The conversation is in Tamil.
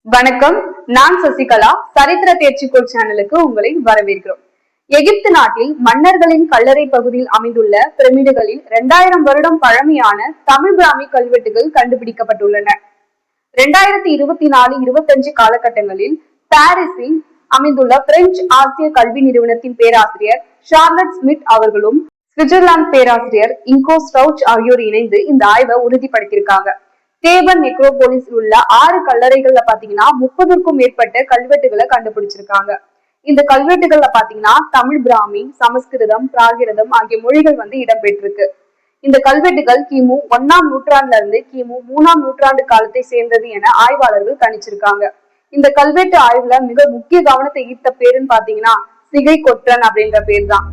வணக்கம், நான் சசிகலா. சரித்திர தேர்ச்சிக்கோள் சேனலுக்கு உங்களை வரவேற்கிறோம். எகிப்து நாட்டில் மன்னர்களின் கல்லறை பகுதியில் அமைந்துள்ள பிரமிடுகளில் 2000 வருடம் பழமையான தமிழ் பிராமி கல்வெட்டுகள் கண்டுபிடிக்கப்பட்டுள்ளன. 2024-25 காலகட்டங்களில் பாரிஸில் அமைந்துள்ள பிரெஞ்சு ஆசிய கல்வி நிறுவனத்தின் பேராசிரியர் ஷார்லட் ஸ்மித் அவர்களும் சுவிட்சர்லாந்து பேராசிரியர் இங்கோ ஸ்ட்ரவுச் ஆகியோர் இணைந்து இந்த ஆய்வை உறுதிப்படுத்தியிருக்காங்க. தேபன் நெக்ரோபோலிஸ் உள்ள 6 கல்லறைகள்ல பாத்தீங்கன்னா 30க்கும் மேற்பட்ட கல்வெட்டுகளை கண்டுபிடிச்சிருக்காங்க. இந்த கல்வெட்டுகள்ல பாத்தீங்கன்னா தமிழ், பிராமி, சமஸ்கிருதம், பிராகிருதம் ஆகிய மொழிகள் இடம்பெற்றிருக்கு. இந்த கல்வெட்டுகள் கிமு 1ஆம் நூற்றாண்டுல இருந்து கிமு 3ஆம் நூற்றாண்டு காலத்தை சேர்ந்தது என ஆய்வாளர்கள் கணிச்சிருக்காங்க. இந்த கல்வெட்டு ஆய்வுல மிக முக்கிய கவனத்தை ஈர்த்த பேருன்னு பாத்தீங்கன்னா சிகை கொற்றன் அப்படின்ற பேர் தான்.